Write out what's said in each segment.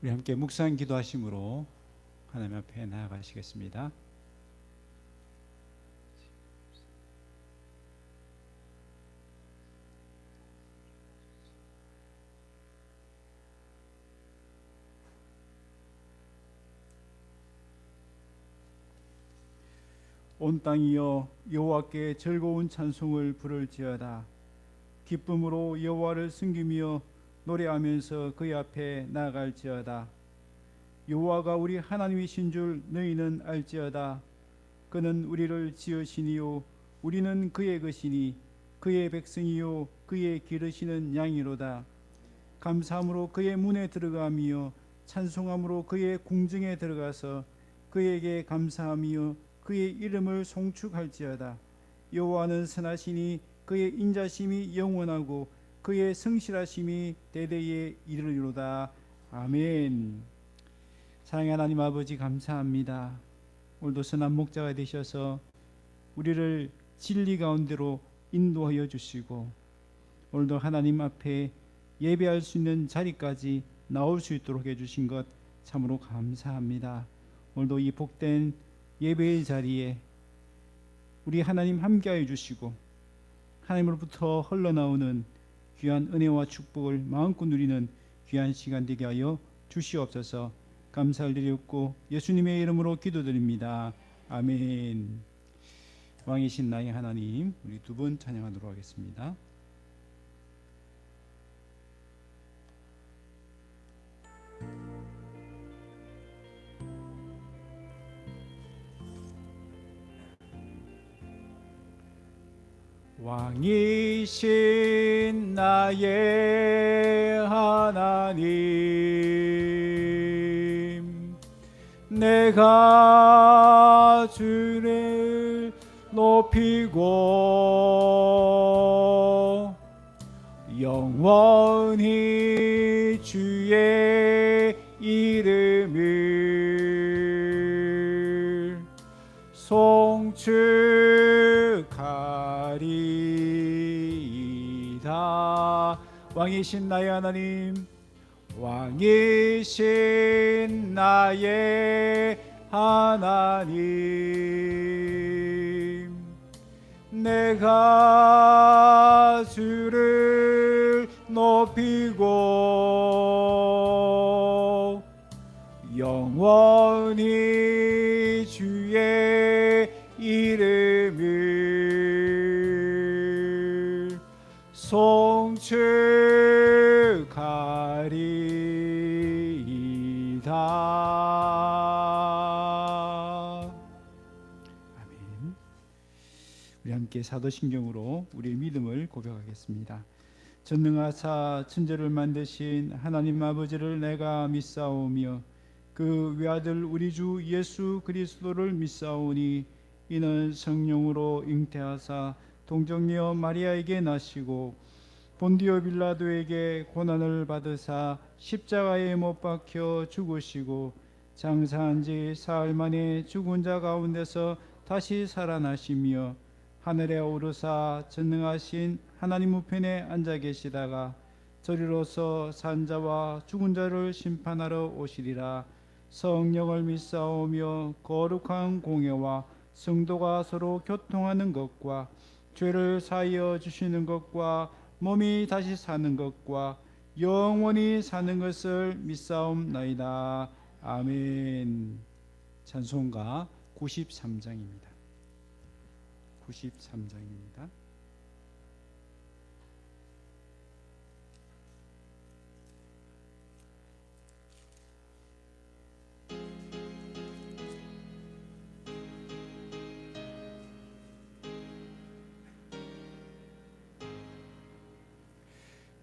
우리 함께 묵상 기도하심으로 하나님 앞에 나아가시겠습니다. 온 땅이여 여호와께 즐거운 찬송을 부를지어다. 기쁨으로 여호와를 섬기며 노래하면서 그의 앞에 나아갈지어다. 여호와가 우리 하나님이신 줄 너희는 알지어다. 그는 우리를 지으시니요 우리는 그의 것이니 그의 백성이요 그의 기르시는 양이로다. 감사함으로 그의 문에 들어가며 찬송함으로 그의 궁정에 들어가서 그에게 감사하며 그의 이름을 송축할지어다. 여호와는 선하시니 그의 인자심이 영원하고 그의 성실하심이 대대에 이르리로다. 아멘. 사랑하는 하나님 아버지, 감사합니다. 오늘도 선한 목자가 되셔서 우리를 진리 가운데로 인도하여 주시고 오늘도 하나님 앞에 예배할 수 있는 자리까지 나올 수 있도록 해주신 것 참으로 감사합니다. 오늘도 이 복된 예배의 자리에 우리 하나님 함께하여 주시고 하나님으로부터 흘러나오는 귀한 은혜와 축복을 마음껏 누리는 귀한 시간 되게 하여 주시옵소서. 감사를 드렸고 예수님의 이름으로 기도드립니다. 아멘. 왕이신 나의 하나님, 우리 두 분 찬양하도록 하겠습니다. 왕이신 나의 하나님, 내가 주를 높이고 영원히 주의 이름을 송축하리이다. 왕이신 나의 하나님, 왕이신 나의 하나님, 내가 주를 높이고 영원히 주의 이름을 송축하리이다. 아멘. 우리 함께 사도신경으로 우리의 믿음을 고백하겠습니다. 전능하사 천지를 만드신 하나님 아버지를 내가 믿사오며 그 외아들 우리 주 예수 그리스도를 믿사오니 이는 성령으로 잉태하사 동정녀 마리아에게 나시고 본디오 빌라도에게 고난을 받으사 십자가에 못 박혀 죽으시고 장사한 지 사흘 만에 죽은 자 가운데서 다시 살아나시며 하늘에 오르사 전능하신 하나님 우편에 앉아 계시다가 저리로서 산 자와 죽은 자를 심판하러 오시리라. 성령을 믿사오며 거룩한 공예와 성도가 서로 교통하는 것과 죄를 사하여 주시는 것과 몸이 다시 사는 것과 영원히 사는 것을 믿사옵나이다. 아멘. 찬송가 93장입니다. 93장입니다.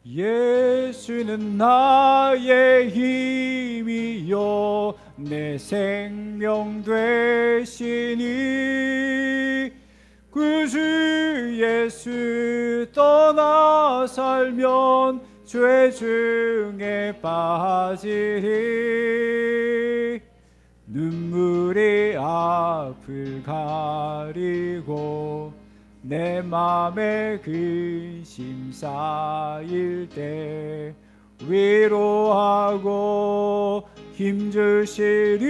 예수는 나의 힘이요 내 생명 되시니 그 주 예수 떠나 살면 죄 중에 빠지리. 눈물이 앞을 가리고 내 맘에 근심 쌓일 때 위로하고 힘주시리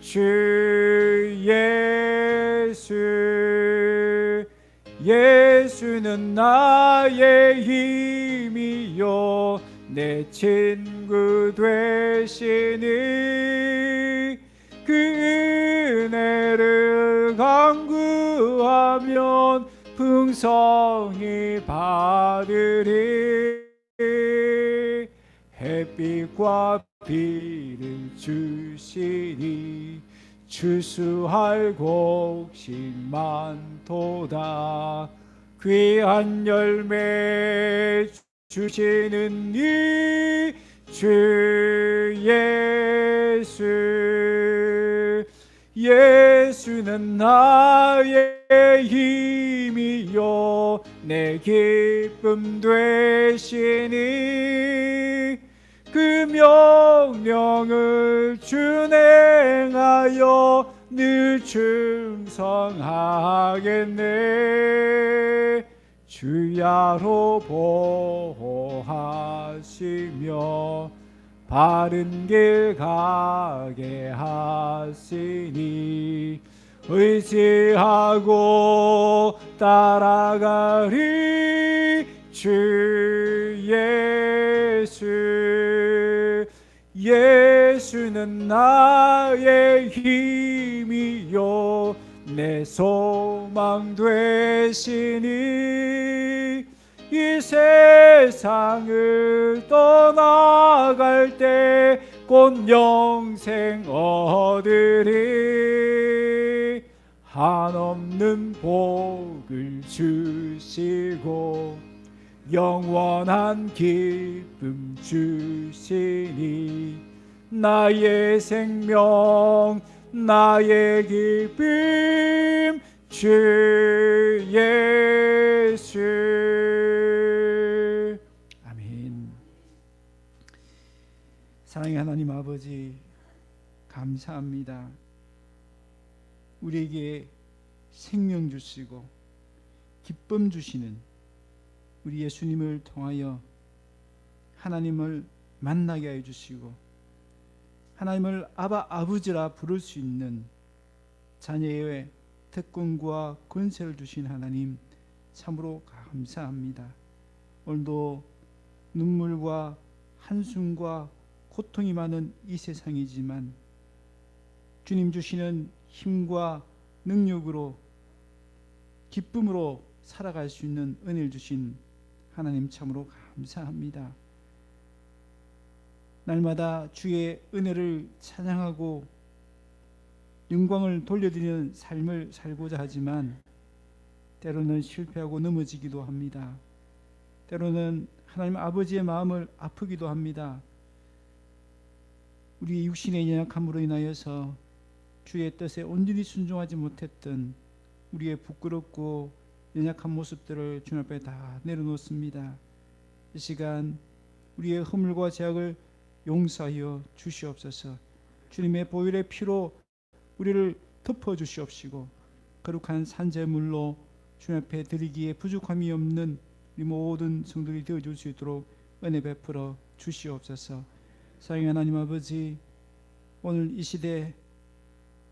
주 예수. 예수는 나의 힘이요 내 친구 되시니 그 은혜를 간구하면 풍성히 받으리. 햇빛과 비를 주시니 추수할 곡식 많도다. 귀한 열매 주시는 이 주 예수. 예수는 나의 힘이요 내 기쁨 되시니 그 명령을 준행하여 늘 충성하겠네. 주야로 보호하시며 바른 길 가게 하시니 의지하고 따라가리 주 예수. 예수는 나의 힘이요 내 소망 되시니 이 세상을 떠나갈 때 곧 영생 얻으리. 한없는 복을 주시고 영원한 기쁨 주시니 나의 생명 나의 기쁨 주 예수. 아멘. 사랑의 하나님 아버지, 감사합니다. 우리에게 생명 주시고 기쁨 주시는 우리 예수님을 통하여 하나님을 만나게 해 주시고 하나님을 아바 아버지라 부를 수 있는 자녀의 특권과 권세를 주신 하나님 참으로 감사합니다. 오늘도 눈물과 한숨과 고통이 많은 이 세상이지만 주님 주시는 힘과 능력으로 기쁨으로 살아갈 수 있는 은혜를 주신 하나님 참으로 감사합니다. 날마다 주의 은혜를 찬양하고 영광을 돌려드리는 삶을 살고자 하지만 때로는 실패하고 넘어지기도 합니다. 때로는 하나님 아버지의 마음을 아프기도 합니다. 우리 육신의 연약함으로 인하여서 주의 뜻에 온전히 순종하지 못했던 우리의 부끄럽고 연약한 모습들을 주님 앞에 다 내려놓습니다. 이 시간 우리의 허물과 죄악을 용서하여 주시옵소서. 주님의 보혈의 피로 우리를 덮어 주시옵시고 거룩한 산제물로 주님 앞에 드리기에 부족함이 없는 우리 모든 성도들이 되어줄 수 있도록 은혜 베풀어 주시옵소서. 사랑의 하나님 아버지, 오늘 이 시대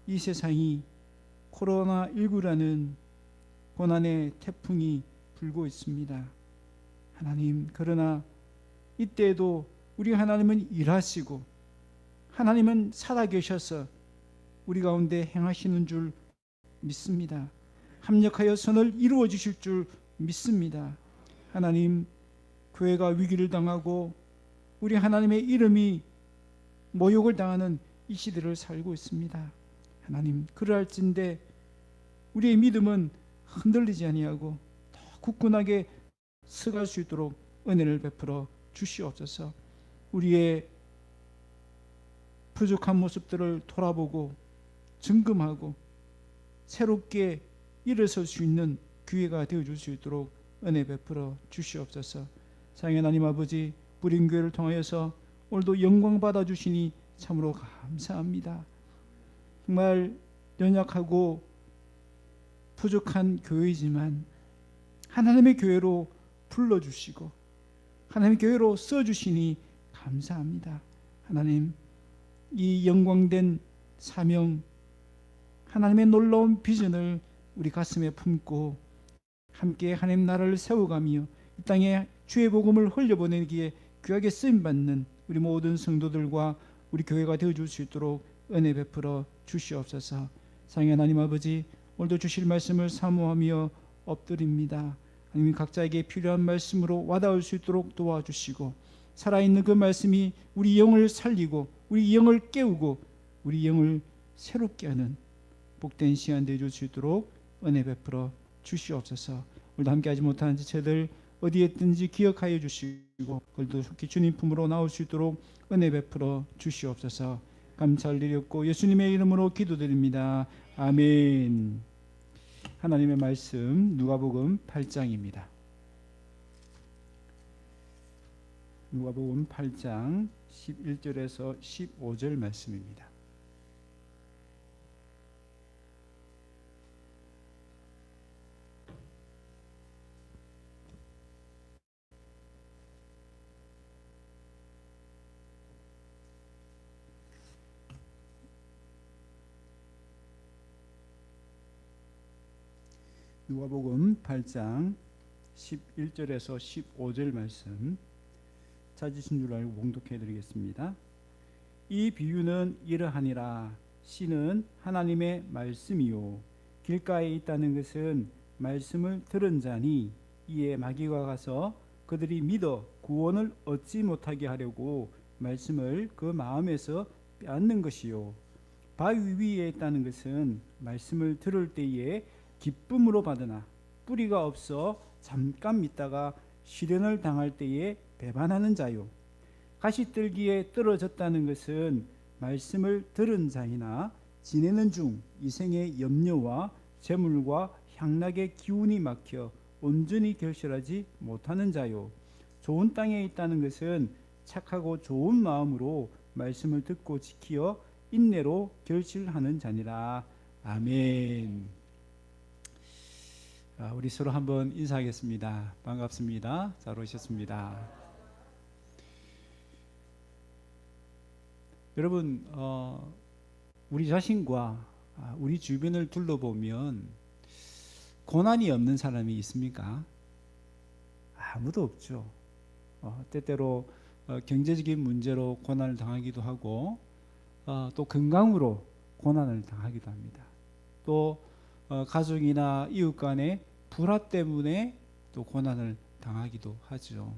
이 세상이 코로나19라는 고난의 태풍이 불고 있습니다. 하나님, 그러나 이때에도 우리 하나님은 일하시고 하나님은 살아계셔서 우리 가운데 행하시는 줄 믿습니다. 합력하여 선을 이루어 주실 줄 믿습니다. 하나님, 교회가 위기를 당하고 우리 하나님의 이름이 모욕을 당하는 이 시대를 살고 있습니다. 하나님, 그러할진대 우리의 믿음은 흔들리지 아니하고 더 굳건하게 서갈 수 있도록 은혜를 베풀어 주시옵소서. 우리의 부족한 모습들을 돌아보고 점검하고 새롭게 일어설 수 있는 기회가 되어줄 수 있도록 은혜 베풀어 주시옵소서. 사랑의 하나님 아버지, 부림교회를 통하여서 오늘도 영광 받아주시니 참으로 감사합니다. 정말 연약하고 부족한 교회이지만 하나님의 교회로 불러주시고 하나님 교회로 써주시니 감사합니다. 하나님, 이 영광된 사명, 하나님의 놀라운 비전을 우리 가슴에 품고 함께 하나님 나라를 세워가며 이 땅에 주의 복음을 흘려보내기에 귀하게 쓰임받는 우리 모든 성도들과 우리 교회가 되어줄 수 있도록 은혜 베풀어 주시옵소서. 사랑의 하나님 아버지, 오늘도 주실 말씀을 사모하며 엎드립니다. 하나님, 각자에게 필요한 말씀으로 와닿을 수 있도록 도와주시고 살아있는 그 말씀이 우리 영을 살리고 우리 영을 깨우고 우리 영을 새롭게 하는 복된 시간 되어줄 수 있도록 은혜 베풀어 주시옵소서. 오늘도 함께하지 못한 지체들 어디에 있든지 기억하여 주시고 그들도 속히 주님 품으로 나올 수 있도록 은혜 베풀어 주시옵소서. 감사를 드렸고 예수님의 이름으로 기도드립니다. 아멘. 하나님의 말씀 누가복음 8장입니다. 누가복음 8장 11절에서 15절 말씀입니다. 누가복음 8장 11절에서 15절 말씀 찾으신 줄 알고 봉독해 드리겠습니다. 이 비유는 이러하니라. 씨는 하나님의 말씀이요 길가에 있다는 것은 말씀을 들은 자니 이에 마귀가 가서 그들이 믿어 구원을 얻지 못하게 하려고 말씀을 그 마음에서 빼앗는 것이요 바위 위에 있다는 것은 말씀을 들을 때에 기쁨으로 받으나 뿌리가 없어 잠깐 믿다가 시련을 당할 때에 배반하는 자요 가시떨기에 떨어졌다는 것은 말씀을 들은 자이나 지내는 중 이생의 염려와 재물과 향락의 기운이 막혀 온전히 결실하지 못하는 자요 좋은 땅에 있다는 것은 착하고 좋은 마음으로 말씀을 듣고 지키어 인내로 결실하는 자니라. 아멘. 우리 서로 한번 인사하겠습니다. 반갑습니다. 잘 오셨습니다. 여러분, 우리 자신과 우리 주변을 둘러보면 고난이 없는 사람이 있습니까? 아무도 없죠. 때때로 경제적인 문제로 고난을 당하기도 하고 또 건강으로 고난을 당하기도 합니다. 또 가족이나 이웃 간의 불화 때문에 또 고난을 당하기도 하죠.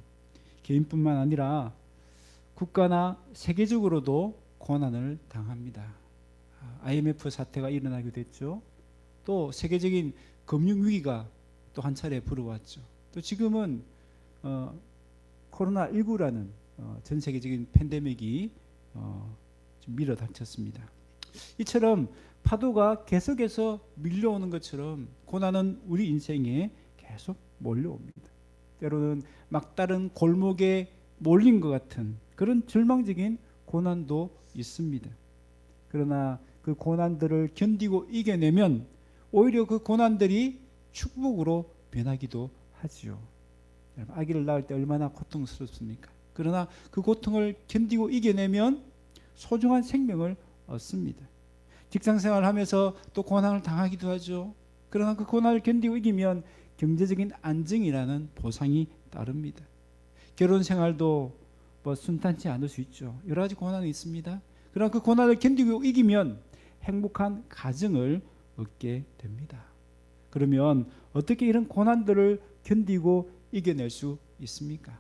개인뿐만 아니라 국가나 세계적으로도 고난을 당합니다. IMF 사태가 일어나게 됐죠. 또 세계적인 금융위기가 또 한 차례 불어왔죠. 또 지금은 코로나19라는 전 세계적인 팬데믹이 좀 밀어닥쳤습니다. 이처럼 파도가 계속해서 밀려오는 것처럼 고난은 우리 인생에 계속 몰려옵니다. 때로는 막다른 골목에 몰린 것 같은 그런 절망적인 고난도 있습니다. 그러나 그 고난들을 견디고 이겨내면 오히려 그 고난들이 축복으로 변하기도 하지요. 아기를 낳을 때 얼마나 고통스럽습니까? 그러나 그 고통을 견디고 이겨내면 소중한 생명을 얻습니다. 직장생활을 하면서 또 고난을 당하기도 하죠. 그러나 그 고난을 견디고 이기면 경제적인 안정이라는 보상이 따릅니다. 결혼생활도 순탄치 않을 수 있죠. 여러 가지 고난이 있습니다. 그러나 그 고난을 견디고 이기면 행복한 가정을 얻게 됩니다. 그러면 어떻게 이런 고난들을 견디고 이겨낼 수 있습니까?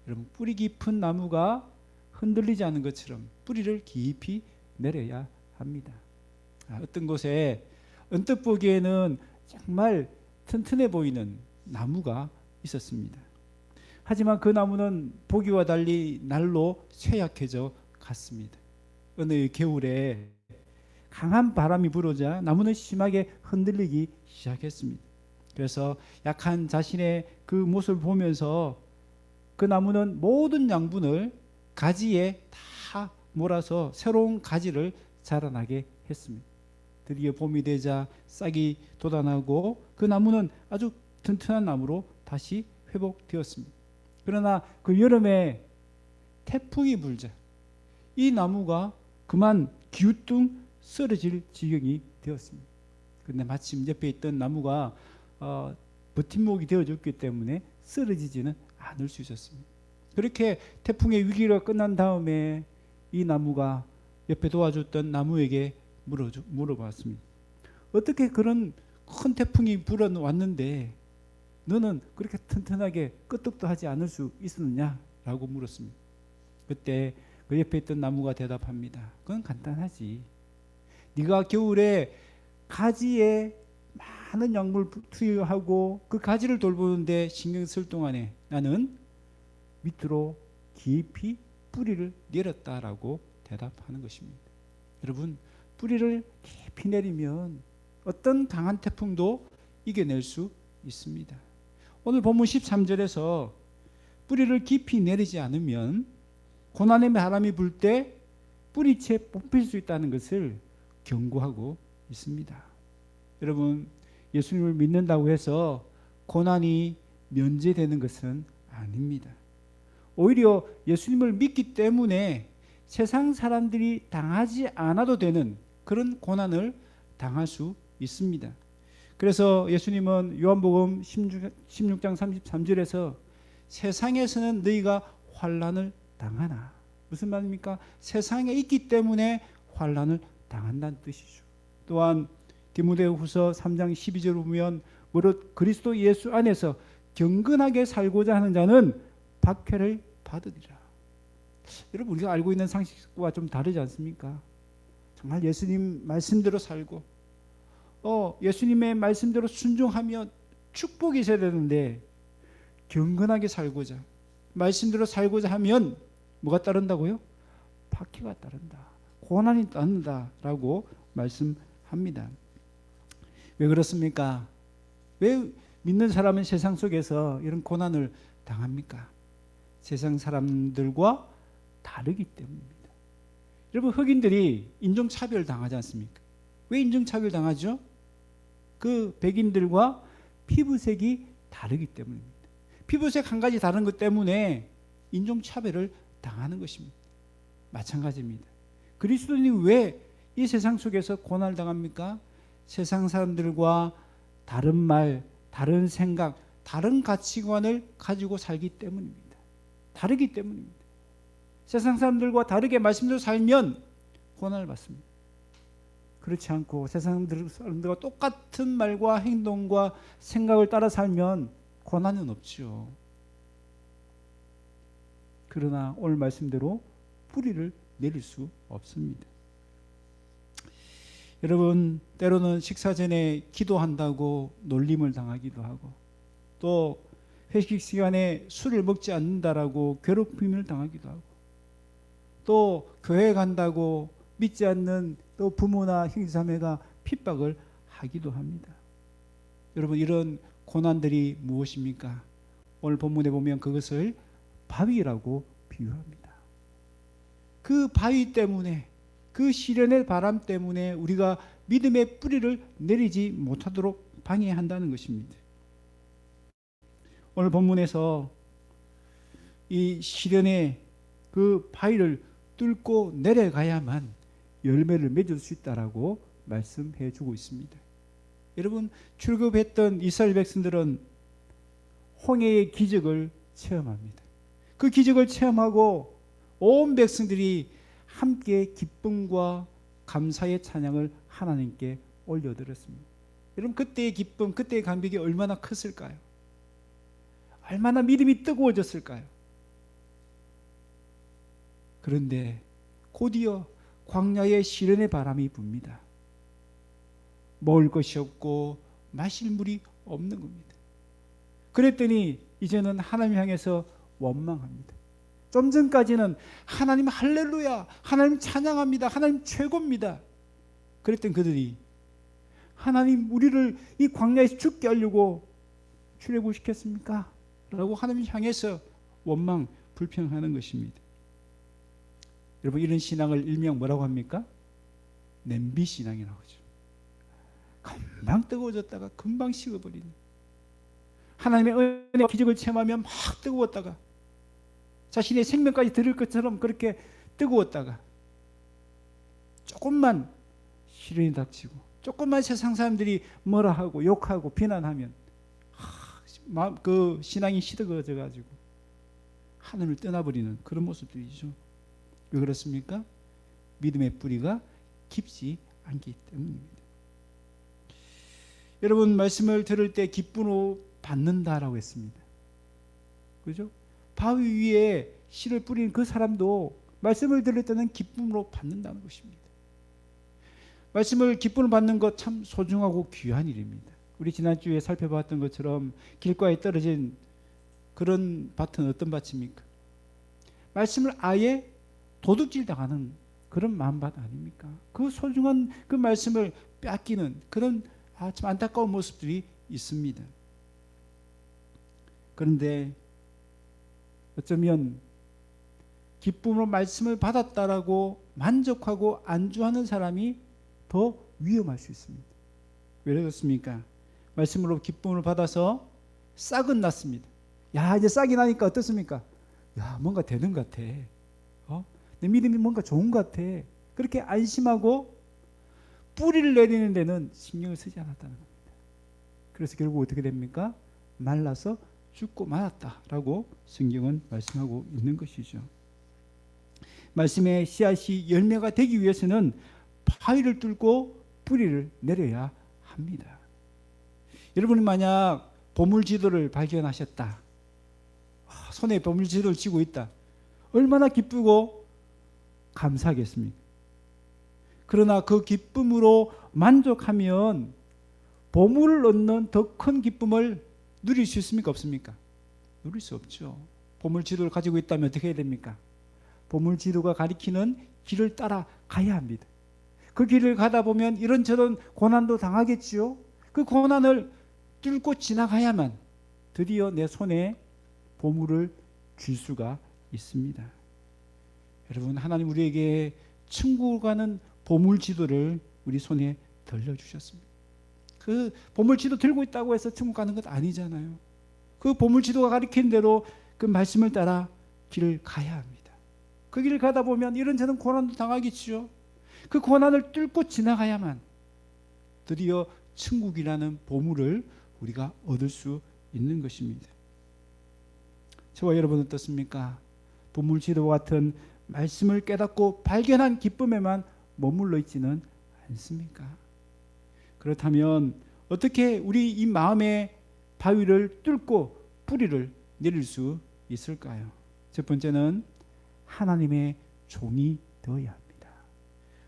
여러분, 뿌리 깊은 나무가 흔들리지 않는 것처럼 뿌리를 깊이 내려야 합니다. 어떤 곳에 언뜻 보기에는 정말 튼튼해 보이는 나무가 있었습니다. 하지만 그 나무는 보기와 달리 날로 쇠약해져 갔습니다. 어느 겨울에 강한 바람이 불어오자 나무는 심하게 흔들리기 시작했습니다. 그래서 약한 자신의 그 모습을 보면서 그 나무는 모든 양분을 가지에 다 몰아서 새로운 가지를 자라나게 했습니다. 드디어 봄이 되자 싹이 돋아나고 그 나무는 아주 튼튼한 나무로 다시 회복되었습니다. 그러나 그 여름에 태풍이 불자 이 나무가 그만 기우뚱 쓰러질 지경이 되었습니다. 그런데 마침 옆에 있던 나무가 버팀목이 되어줬기 때문에 쓰러지지는 않을 수 있었습니다. 그렇게 태풍의 위기가 끝난 다음에 이 나무가 옆에 도와줬던 나무에게 물어봤습니다. 어떻게 그런 큰 태풍이 불어왔는데 너는 그렇게 튼튼하게 끄떡도 하지 않을 수 있었느냐? 라고 물었습니다. 그때 그 옆에 있던 나무가 대답합니다. 그건 간단하지. 네가 겨울에 가지에 많은 약물 투여하고 그 가지를 돌보는데 신경 쓸 동안에 나는 밑으로 깊이 뿌리를 내렸다라고 대답하는 것입니다. 여러분, 뿌리를 깊이 내리면 어떤 강한 태풍도 이겨낼 수 있습니다. 오늘 본문 13절에서 뿌리를 깊이 내리지 않으면 고난의 바람이 불 때 뿌리채 뽑힐 수 있다는 것을 경고하고 있습니다. 여러분, 예수님을 믿는다고 해서 고난이 면제되는 것은 아닙니다. 오히려 예수님을 믿기 때문에 세상 사람들이 당하지 않아도 되는 그런 고난을 당할 수 있습니다. 그래서 예수님은 요한복음 16장 33절에서 세상에서는 너희가 환난을 당하나, 무슨 말입니까? 세상에 있기 때문에 환난을 당한다는 뜻이죠. 또한 디모데후서 3장 12절 보면 무릇 그리스도 예수 안에서 경건하게 살고자 하는 자는 박해를 받으리라. 여러분, 우리가 알고 있는 상식과 좀 다르지 않습니까? 정말 예수님 말씀대로 살고 예수님의 말씀대로 순종하며 축복이 있어야 되는데 경건하게 살고자, 말씀대로 살고자 하면 뭐가 따른다고요? 박해가 따른다, 고난이 따른다라고 말씀합니다. 왜 그렇습니까? 왜 믿는 사람은 세상 속에서 이런 고난을 당합니까? 세상 사람들과 다르기 때문입니다. 여러분, 흑인들이 인종차별 당하지 않습니까? 왜 인종차별 당하죠? 그 백인들과 피부색이 다르기 때문입니다. 피부색 한 가지 다른 것 때문에 인종차별을 당하는 것입니다. 마찬가지입니다. 그리스도인이 왜 이 세상 속에서 고난을 당합니까? 세상 사람들과 다른 말, 다른 생각, 다른 가치관을 가지고 살기 때문입니다. 다르기 때문입니다. 세상 사람들과 다르게 말씀대로 살면 고난을 받습니다. 그렇지 않고 세상 사람들과 똑같은 말과 행동과 생각을 따라 살면 고난은 없죠. 그러나 오늘 말씀대로 뿌리를 내릴 수 없습니다. 여러분, 때로는 식사 전에 기도한다고 놀림을 당하기도 하고, 또 회식 시간에 술을 먹지 않는다라고 괴롭힘을 당하기도 하고, 또 교회 간다고 믿지 않는 또 부모나 형제자매가 핍박을 하기도 합니다. 여러분, 이런 고난들이 무엇입니까? 오늘 본문에 보면 그것을 바위라고 비유합니다. 그 바위 때문에, 그 시련의 바람 때문에 우리가 믿음의 뿌리를 내리지 못하도록 방해한다는 것입니다. 오늘 본문에서 이 시련의 그 바위를 뚫고 내려가야만 열매를 맺을 수 있다라고 말씀해 주고 있습니다. 여러분, 출애굽했던 이스라엘 백성들은 홍해의 기적을 체험합니다. 그 기적을 체험하고 온 백성들이 함께 기쁨과 감사의 찬양을 하나님께 올려드렸습니다. 여러분, 그때의 기쁨, 그때의 감격이 얼마나 컸을까요? 얼마나 믿음이 뜨거워졌을까요? 그런데 곧이어 광야에 시련의 바람이 붑니다. 먹을 것이 없고 마실 물이 없는 겁니다. 그랬더니 이제는 하나님 향해서 원망합니다. 좀 전까지는 하나님 할렐루야, 하나님 찬양합니다, 하나님 최고입니다. 그랬던 그들이 하나님, 우리를 이 광야에서 죽게 하려고 출애굽시켰습니까? 라고 하나님 향해서 원망, 불평하는 것입니다. 여러분, 이런 신앙을 일명 뭐라고 합니까? 냄비 신앙이라고 하죠. 금방 뜨거워졌다가 금방 식어버리는, 하나님의 은혜와 기적을 체험하면 막 뜨거웠다가 자신의 생명까지 드릴 것처럼 그렇게 뜨거웠다가 조금만 시련이 닥치고 조금만 세상 사람들이 뭐라 하고 욕하고 비난하면 그 신앙이 시들어져 가지고 하늘을 떠나버리는 그런 모습들이죠. 왜 그렇습니까? 믿음의 뿌리가 깊지 않기 때문입니다. 여러분, 말씀을 들을 때 기쁨으로 받는다라고 했습니다. 그죠? 바위 위에 씨를 뿌리는 그 사람도 말씀을 들을 때는 기쁨으로 받는다는 것입니다. 말씀을 기쁨으로 받는 것 참 소중하고 귀한 일입니다. 우리 지난주에 살펴봤던 것처럼 길가에 떨어진 그런 밭은 어떤 밭입니까? 말씀을 아예 도둑질 당하는 그런 마음밭 아닙니까? 그 소중한 그 말씀을 뺏기는 그런 참 안타까운 모습들이 있습니다. 그런데 어쩌면 기쁨으로 말씀을 받았다라고 만족하고 안주하는 사람이 더 위험할 수 있습니다. 왜 그렇습니까? 말씀으로 기쁨을 받아서 싹은 났습니다. 야, 이제 싹이 나니까 어떻습니까? 야, 뭔가 되는 것 같아. 내 믿음이 뭔가 좋은 것 같아. 그렇게 안심하고 뿌리를 내리는 데는 신경을 쓰지 않았다는 겁니다. 그래서 결국 어떻게 됩니까? 말라서 죽고 말았다라고 성경은 말씀하고 있는 것이죠. 말씀의 씨앗이 열매가 되기 위해서는 바위를 뚫고 뿌리를 내려야 합니다. 여러분이 만약 보물지도를 발견하셨다. 손에 보물지도를 쥐고 있다. 얼마나 기쁘고 감사하겠습니까? 그러나 그 기쁨으로 만족하면 보물을 얻는 더 큰 기쁨을 누릴 수 있습니까? 없습니까? 누릴 수 없죠. 보물지도를 가지고 있다면 어떻게 해야 됩니까? 보물지도가 가리키는 길을 따라 가야 합니다. 그 길을 가다 보면 이런저런 고난도 당하겠지요. 그 고난을 뚫고 지나가야만 드디어 내 손에 보물을 줄 수가 있습니다. 여러분, 하나님 우리에게 천국을 가는 보물지도를 우리 손에 들려주셨습니다. 그 보물지도 들고 있다고 해서 천국 가는 것 아니잖아요. 그 보물지도가 가리킨 대로 그 말씀을 따라 길을 가야 합니다. 그 길을 가다 보면 이런저런 고난도 당하겠지요. 그 고난을 뚫고 지나가야만 드디어 천국이라는 보물을 우리가 얻을 수 있는 것입니다. 저와 여러분 어떻습니까? 보물지도와 같은 말씀을 깨닫고 발견한 기쁨에만 머물러 있지는 않습니까? 그렇다면 어떻게 우리 이 마음의 바위를 뚫고 뿌리를 내릴 수 있을까요? 첫 번째는 하나님의 종이 되어야 합니다.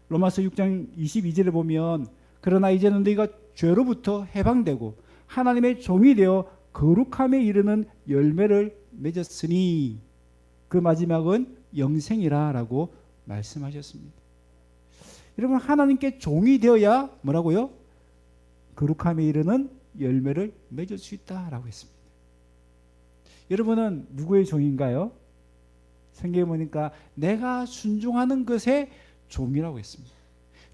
로마서 6장 22절에 보면 그러나 이제는 너희가 죄로부터 해방되고 하나님의 종이 되어 거룩함에 이르는 열매를 맺었으니 그 마지막은 영생이라 라고 말씀하셨습니다. 여러분, 하나님께 종이 되어야 뭐라고요? 거룩함에 이르는 열매를 맺을 수 있다라고 했습니다. 여러분은 누구의 종인가요? 성경에 보니까 내가 순종하는 것의 종이라고 했습니다.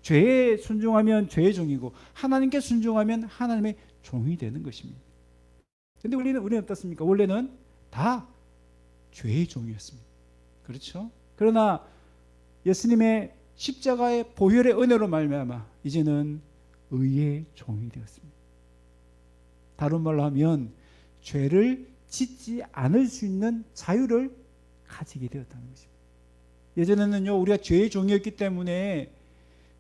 죄에 순종하면 죄의 종이고 하나님께 순종하면 하나님의 종이 되는 것입니다. 그런데 우리는 어떻습니까? 원래는 다 죄의 종이었습니다. 그렇죠? 그러나 예수님의 십자가의 보혈의 은혜로 말미암아 이제는 의의 종이 되었습니다. 다른 말로 하면 죄를 짓지 않을 수 있는 자유를 가지게 되었다는 것입니다. 예전에는요, 우리가 죄의 종이었기 때문에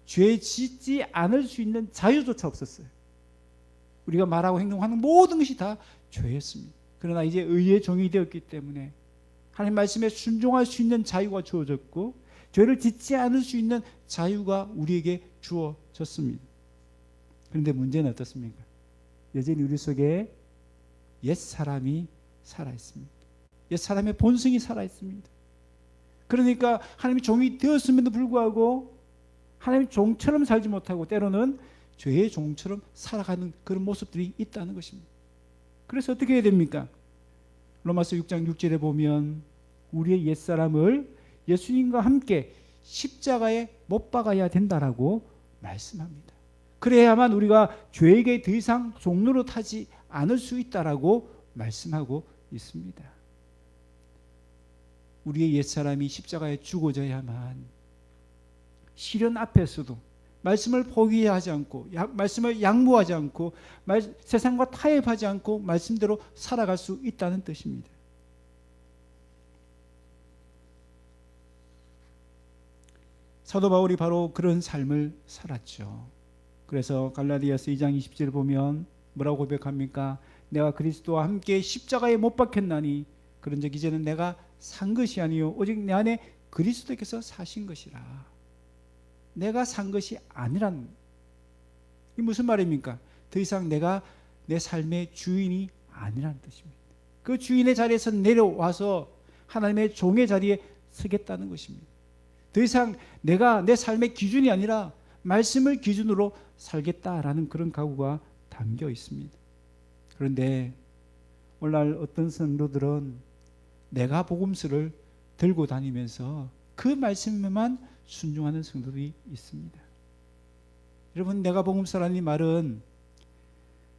죄 짓지 않을 수 있는 자유조차 없었어요. 우리가 말하고 행동하는 모든 것이 다 죄였습니다. 그러나 이제 의의 종이 되었기 때문에 하나님 말씀에 순종할 수 있는 자유가 주어졌고 죄를 짓지 않을 수 있는 자유가 우리에게 주어졌습니다. 그런데 문제는 어떻습니까? 여전히 우리 속에 옛사람이 살아있습니다. 옛사람의 본성이 살아있습니다. 그러니까 하나님의 종이 되었음에도 불구하고 하나님의 종처럼 살지 못하고 때로는 죄의 종처럼 살아가는 그런 모습들이 있다는 것입니다. 그래서 어떻게 해야 됩니까? 로마서 6장 6절에 보면 우리의 옛사람을 예수님과 함께 십자가에 못 박아야 된다라고 말씀합니다. 그래야만 우리가 죄에게 더 이상 종노릇하지 않을 수 있다라고 말씀하고 있습니다. 우리의 옛사람이 십자가에 죽어져야만 시련 앞에서도 말씀을 포기하지 않고 말씀을 양보하지 않고 세상과 타협하지 않고 말씀대로 살아갈 수 있다는 뜻입니다. 사도 바울이 바로 그런 삶을 살았죠. 그래서 갈라디아서 2장 20절을 보면 뭐라고 고백합니까? 내가 그리스도와 함께 십자가에 못 박혔나니 그런즉 이제는 내가 산 것이 아니요 오직 내 안에 그리스도께서 사신 것이라. 내가 산 것이 아니란, 이 무슨 말입니까? 더 이상 내가 내 삶의 주인이 아니란 뜻입니다. 그 주인의 자리에서 내려와서 하나님의 종의 자리에 서겠다는 것입니다. 더 이상 내가 내 삶의 기준이 아니라 말씀을 기준으로 살겠다라는 그런 각오가 담겨 있습니다. 그런데 오늘날 어떤 성도들은 내가 복음서를 들고 다니면서 그 말씀에만 순종하는 성도들이 있습니다. 여러분, 내가 복음서라는 이 말은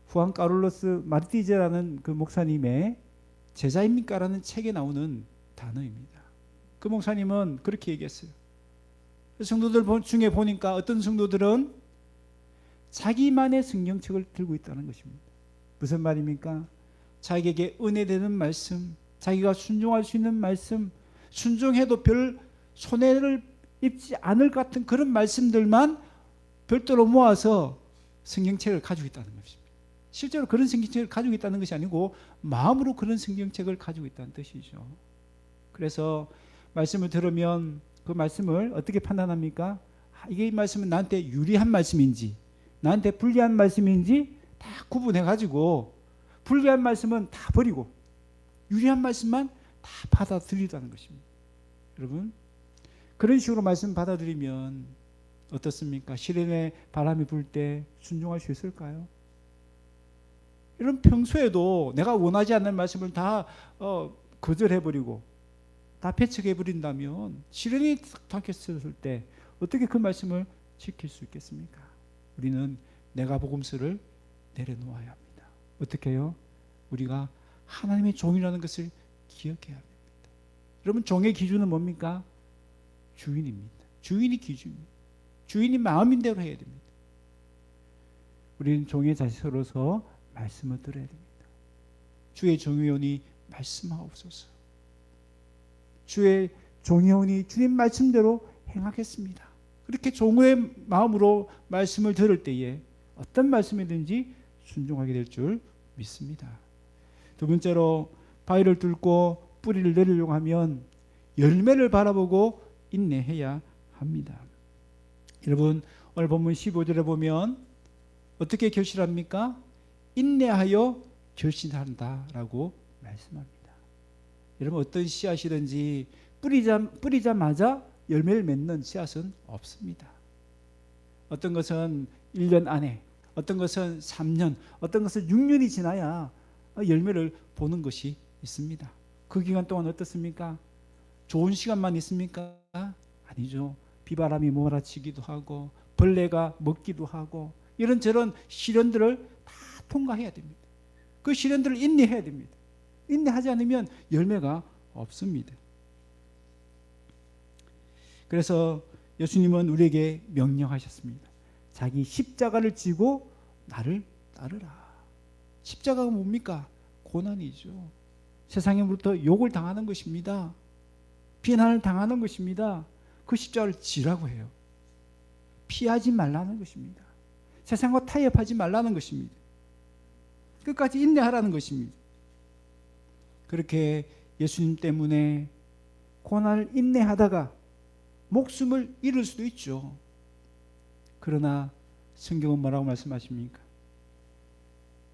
후안 카를로스 마르티제라는 그 목사님의 제자입니까? 라는 책에 나오는 단어입니다. 그 목사님은 그렇게 얘기했어요. 성도들 중에 보니까 어떤 성도들은 자기만의 성경책을 들고 있다는 것입니다. 무슨 말입니까? 자기에게 은혜되는 말씀, 자기가 순종할 수 있는 말씀, 순종해도 별 손해를 입지 않을 것 같은 그런 말씀들만 별도로 모아서 성경책을 가지고 있다는 것입니다. 실제로 그런 성경책을 가지고 있다는 것이 아니고 마음으로 그런 성경책을 가지고 있다는 뜻이죠. 그래서 말씀을 들으면 그 말씀을 어떻게 판단합니까? 이게 이 말씀은 나한테 유리한 말씀인지 나한테 불리한 말씀인지 다 구분해 가지고 불리한 말씀은 다 버리고 유리한 말씀만 다 받아들이라는 것입니다. 여러분, 그런 식으로 말씀 받아들이면 어떻습니까? 시련의 바람이 불 때 순종할 수 있을까요? 이런 평소에도 내가 원하지 않는 말씀을 다 거절해버리고 다 배척해버린다면 시련이 닥쳤을 때 어떻게 그 말씀을 지킬 수 있겠습니까? 우리는 내가 복음서를 내려놓아야 합니다. 어떻게 해요? 우리가 하나님의 종이라는 것을 기억해야 합니다. 여러분, 종의 기준은 뭡니까? 주인입니다. 주인이 기준입니다. 주인이 마음인 대로 해야 됩니다. 우리는 종의 자세로서 말씀을 들어야 됩니다. 주의 종이오니 말씀하옵소서. 주의 종이오니 주님 말씀대로 행하겠습니다. 그렇게 종의 마음으로 말씀을 들을 때에 어떤 말씀이든지 순종하게 될 줄 믿습니다. 두 번째로 바위를 뚫고 뿌리를 내리려고 하면 열매를 바라보고 인내해야 합니다. 여러분, 오늘 본문 15절에 보면 어떻게 결실합니까? 인내하여 결실한다라고 말씀합니다. 여러분, 어떤 씨앗이든지 뿌리자마자 열매를 맺는 씨앗은 없습니다. 어떤 것은 1년 안에, 어떤 것은 3년, 어떤 것은 6년이 지나야 열매를 보는 것이 있습니다. 그 기간 동안 어떻습니까? 좋은 시간만 있습니까? 아니죠. 비바람이 몰아치기도 하고 벌레가 먹기도 하고 이런저런 시련들을 다 통과해야 됩니다. 그 시련들을 인내해야 됩니다. 인내하지 않으면 열매가 없습니다. 그래서 예수님은 우리에게 명령하셨습니다. 자기 십자가를 지고 나를 따르라. 십자가가 뭡니까? 고난이죠. 세상에부터 욕을 당하는 것입니다. 비난을 당하는 것입니다. 그 십자가를 지라고 해요. 피하지 말라는 것입니다. 세상과 타협하지 말라는 것입니다. 끝까지 인내하라는 것입니다. 그렇게 예수님 때문에 고난을 인내하다가 목숨을 잃을 수도 있죠. 그러나 성경은 뭐라고 말씀하십니까?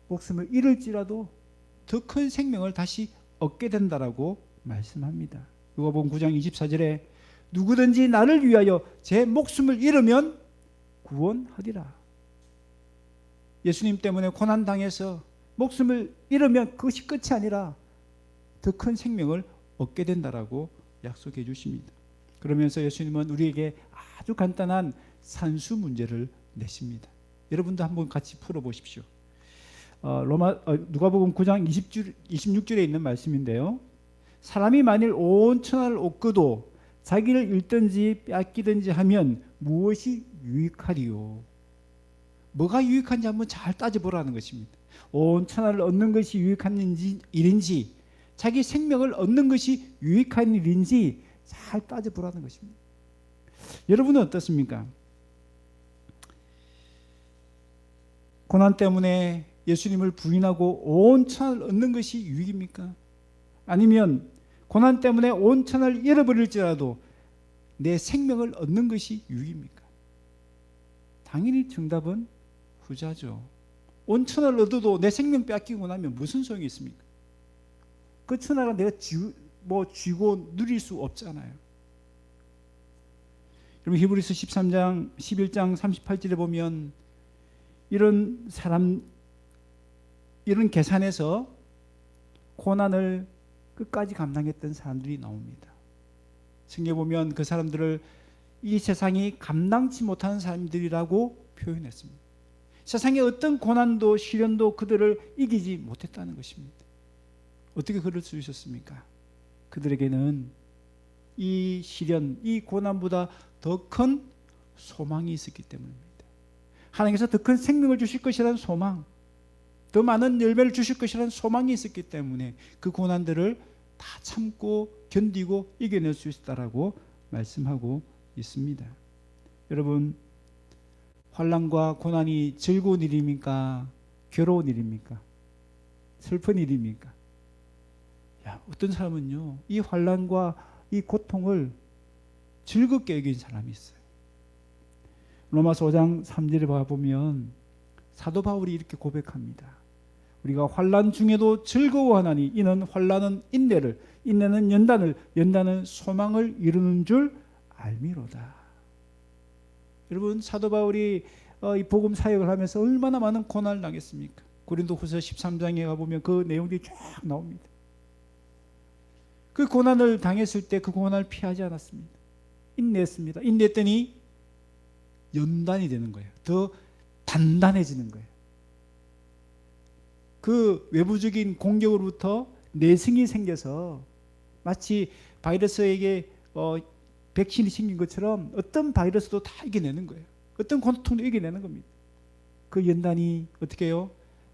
목숨을 잃을지라도 더 큰 생명을 다시 얻게 된다라고 말씀합니다. 누가복음 9장 24절에 누구든지 나를 위하여 제 목숨을 잃으면 구원하리라. 예수님 때문에 고난당해서 목숨을 잃으면 그것이 끝이 아니라 더 큰 생명을 얻게 된다라고 약속해 주십니다. 그러면서 예수님은 우리에게 아주 간단한 산수 문제를 내십니다. 여러분도 한번 같이 풀어보십시오. 누가복음 9장 26절에 있는 말씀인데요. 사람이 만일 온 천하를 얻고도 자기를 잃든지 뺏기든지 하면 무엇이 유익하리요? 뭐가 유익한지 한번 잘 따져보라는 것입니다. 온 천하를 얻는 것이 유익한 일인지, 자기 생명을 얻는 것이 유익한 일인지 잘 따져보라는 것입니다. 여러분은 어떻습니까? 고난 때문에 예수님을 부인하고 온 천하를 얻는 것이 유익입니까? 아니면 고난 때문에 온 천하를 잃어버릴지라도 내 생명을 얻는 것이 유익입니까? 당연히 정답은 후자죠. 온 천하를 얻어도 내 생명 뺏기고 나면 무슨 소용이 있습니까? 그 천하가 내가 쥐고 누릴 수 없잖아요. 여러분 히브리서 13장 11장 38절에 보면 이런 계산에서 고난을 끝까지 감당했던 사람들이 나옵니다. 성경에 보면 그 사람들을 이 세상이 감당치 못하는 사람들이라고 표현했습니다. 세상의 어떤 고난도 시련도 그들을 이기지 못했다는 것입니다. 어떻게 그럴 수 있었습니까? 그들에게는 이 시련, 이 고난보다 더 큰 소망이 있었기 때문입니다. 하나님께서 더 큰 생명을 주실 것이라는 소망, 더 많은 열매를 주실 것이라는 소망이 있었기 때문에 그 고난들을 다 참고 견디고 이겨낼 수 있다라고 말씀하고 있습니다. 여러분, 환난과 고난이 즐거운 일입니까? 괴로운 일입니까? 슬픈 일입니까? 어떤 사람은요, 이 환난과 이 고통을 즐겁게 여긴 사람이 있어요. 로마서 5장 3절에 봐보면 사도 바울이 이렇게 고백합니다. 우리가 환난 중에도 즐거워하나니 이는 환난은 인내를, 인내는 연단을, 연단은 소망을 이루는 줄 알미로다. 여러분, 사도 바울이 이 복음 사역을 하면서 얼마나 많은 고난을 당했습니까? 고린도후서 13장에 가보면 그 내용들이 쫙 나옵니다. 그 고난을 당했을 때 그 고난을 피하지 않았습니다. 인내했습니다. 인내했더니 연단이 되는 거예요. 더 단단해지는 거예요. 그 외부적인 공격으로부터 내성이 생겨서 마치 바이러스에게 백신이 생긴 것처럼 어떤 바이러스도 다 이겨내는 거예요. 어떤 고통도 이겨내는 겁니다. 그 연단이 어떻게 해요?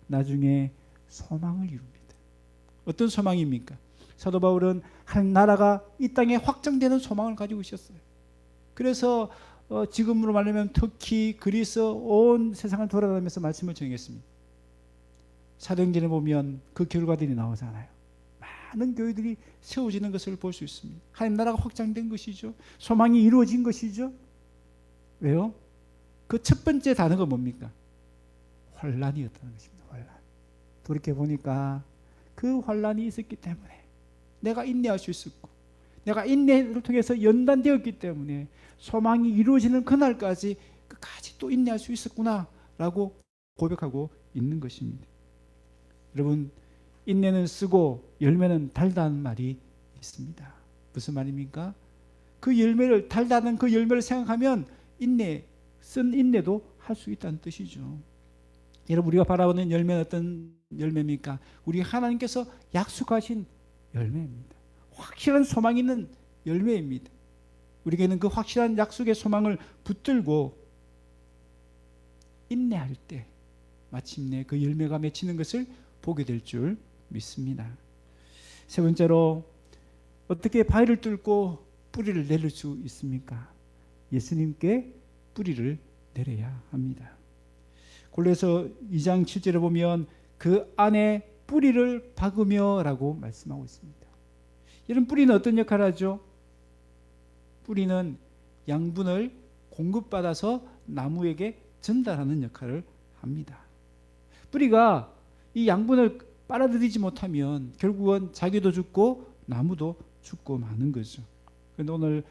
나중에 소망을 이룹니다. 어떤 소망입니까? 사도 바울은 한 나라가 이 땅에 확정되는 소망을 가지고 있었어요. 그래서 지금으로 말하면 터키, 그리스 온 세상을 돌아다니면서 말씀을 전했습니다. 사도행전에 보면 그 결과들이 나오잖아요. 많은 교회들이 세워지는 것을 볼 수 있습니다. 하나님 나라가 확장된 것이죠. 소망이 이루어진 것이죠. 왜요? 그 첫 번째 단어가 뭡니까? 환난이었다는 것입니다. 환난. 돌이켜 보니까 그 환난이 있었기 때문에 내가 인내할 수 있었고, 내가 인내를 통해서 연단되었기 때문에 소망이 이루어지는 그날까지 끝까지 또 인내할 수 있었구나라고 고백하고 있는 것입니다. 여러분, 인내는 쓰고 열매는 달다는 말이 있습니다. 무슨 말입니까? 그 열매를, 달다는 그 열매를 생각하면 쓴 인내도 할 수 있다는 뜻이죠. 여러분, 우리가 바라보는 열매는 어떤 열매입니까? 우리 하나님께서 약속하신 열매입니다. 확실한 소망 있는 열매입니다. 우리에게는 그 확실한 약속의 소망을 붙들고 인내할 때 마침내 그 열매가 맺히는 것을 보게 될 줄 믿습니다. 세 번째로, 어떻게 바위를 뚫고 뿌리를 내릴 수 있습니까? 예수님께 뿌리를 내려야 합니다. 골로새서 2장 7절에 보면 그 안에 뿌리를 박으며 라고 말씀하고 있습니다. 이런 뿌리는 어떤 역할을 하죠? 뿌리는 양분을 공급받아서 나무에게 전달하는 역할을 합니다. 뿌리가 이 양분을 빨아들이지 못하면 결국은 자기도 죽고 나무도 죽고 마는 거죠. 그런데 오늘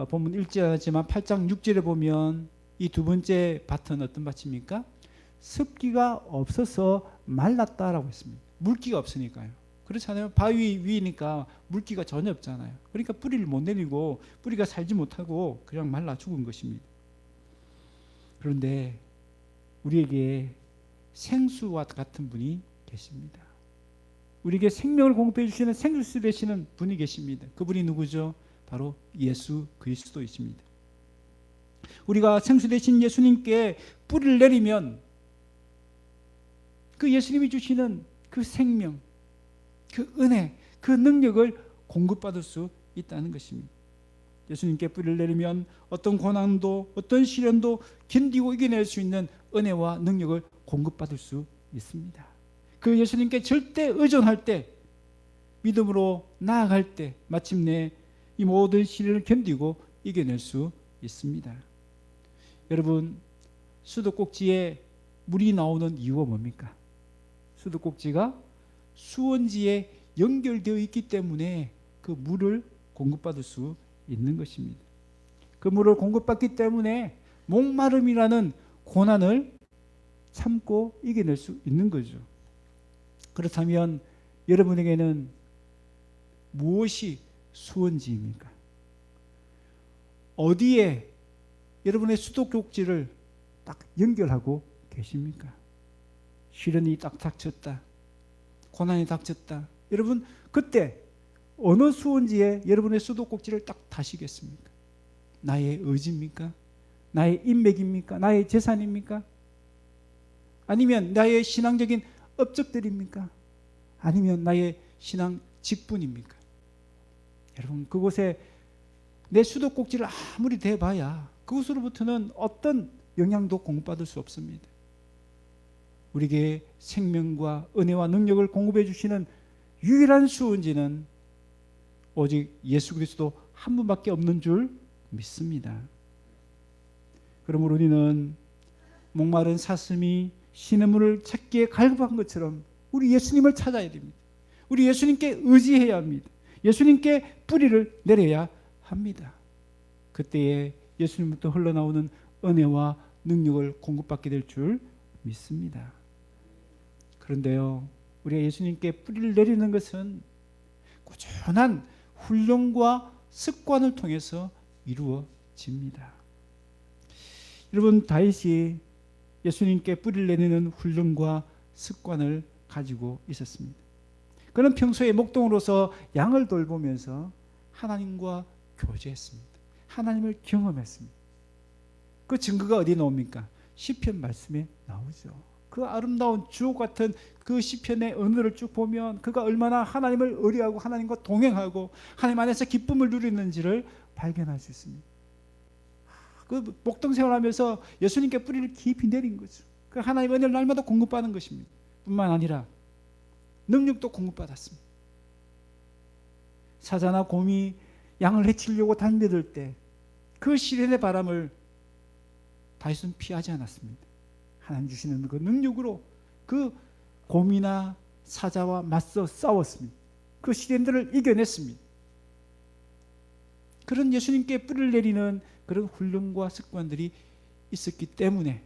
본문 읽지 않았지만 8장 6절에 보면 이 두 번째 밭은 어떤 밭입니까? 습기가 없어서 말랐다라고 했습니다. 물기가 없으니까요. 그렇잖아요. 바위 위니까 물기가 전혀 없잖아요. 그러니까 뿌리를 못 내리고 뿌리가 살지 못하고 그냥 말라 죽은 것입니다. 그런데 우리에게 생수와 같은 분이 계십니다. 우리에게 생명을 공급해 주시는 생수수 되시는 분이 계십니다. 그분이 누구죠? 바로 예수 그리스도이십니다. 우리가 생수 되신 예수님께 뿌리를 내리면 그 예수님이 주시는 그 생명, 그 은혜, 그 능력을 공급받을 수 있다는 것입니다. 예수님께 뿌리를 내리면 어떤 고난도 어떤 시련도 견디고 이겨낼 수 있는 은혜와 능력을 공급받을 수 있습니다. 그 예수님께 절대 의존할 때, 믿음으로 나아갈 때 마침내 이 모든 시련을 견디고 이겨낼 수 있습니다. 여러분, 수도꼭지에 물이 나오는 이유가 뭡니까? 수도꼭지가 수원지에 연결되어 있기 때문에 그 물을 공급받을 수 있는 것입니다. 그 물을 공급받기 때문에 목마름이라는 고난을 참고 이겨낼 수 있는 거죠. 그렇다면 여러분에게는 무엇이 수원지입니까? 어디에 여러분의 수도꼭지를 딱 연결하고 계십니까? 시련이 딱 닥쳤다, 고난이 닥쳤다. 여러분, 그때 어느 수원지에 여러분의 수도꼭지를 딱 다시겠습니까? 나의 의지입니까? 나의 인맥입니까? 나의 재산입니까? 아니면 나의 신앙적인 업적들입니까? 아니면 나의 신앙 직분입니까? 여러분, 그곳에 내 수도꼭지를 아무리 대봐야 그곳으로부터는 어떤 영향도 공급받을 수 없습니다. 우리에게 생명과 은혜와 능력을 공급해 주시는 유일한 수원지는 오직 예수 그리스도 한 분밖에 없는 줄 믿습니다. 그러므로 우리는 목마른 사슴이 시냇물을 찾기에 갈급한 것처럼 우리 예수님을 찾아야 됩니다. 우리 예수님께 의지해야 합니다. 예수님께 뿌리를 내려야 합니다. 그때에 예수님부터 흘러나오는 은혜와 능력을 공급받게 될 줄 믿습니다. 그런데요, 우리가 예수님께 뿌리를 내리는 것은 꾸준한 훈련과 습관을 통해서 이루어집니다. 여러분, 다윗이 예수님께 뿌리를 내리는 훈련과 습관을 가지고 있었습니다. 그는 평소에 목동으로서 양을 돌보면서 하나님과 교제했습니다. 하나님을 경험했습니다. 그 증거가 어디에 나옵니까? 시편 말씀에 나오죠. 그 아름다운 주옥 같은 그 시편의 언어를 쭉 보면 그가 얼마나 하나님을 의뢰하고 하나님과 동행하고 하나님 안에서 기쁨을 누리는지를 발견할 수 있습니다. 그 목동 생활하면서 예수님께 뿌리를 깊이 내린 거죠. 그 하나님의 은혜를 날마다 공급받는 것입니다. 뿐만 아니라 능력도 공급받았습니다. 사자나 곰이 양을 해치려고 달려들 때 그 시련의 바람을 다윗은 피하지 않았습니다. 하나님 주시는 그 능력으로 그 곰이나 사자와 맞서 싸웠습니다. 그 시련들을 이겨냈습니다. 그런 예수님께 뿌리를 내리는 그런 훈련과 습관들이 있었기 때문에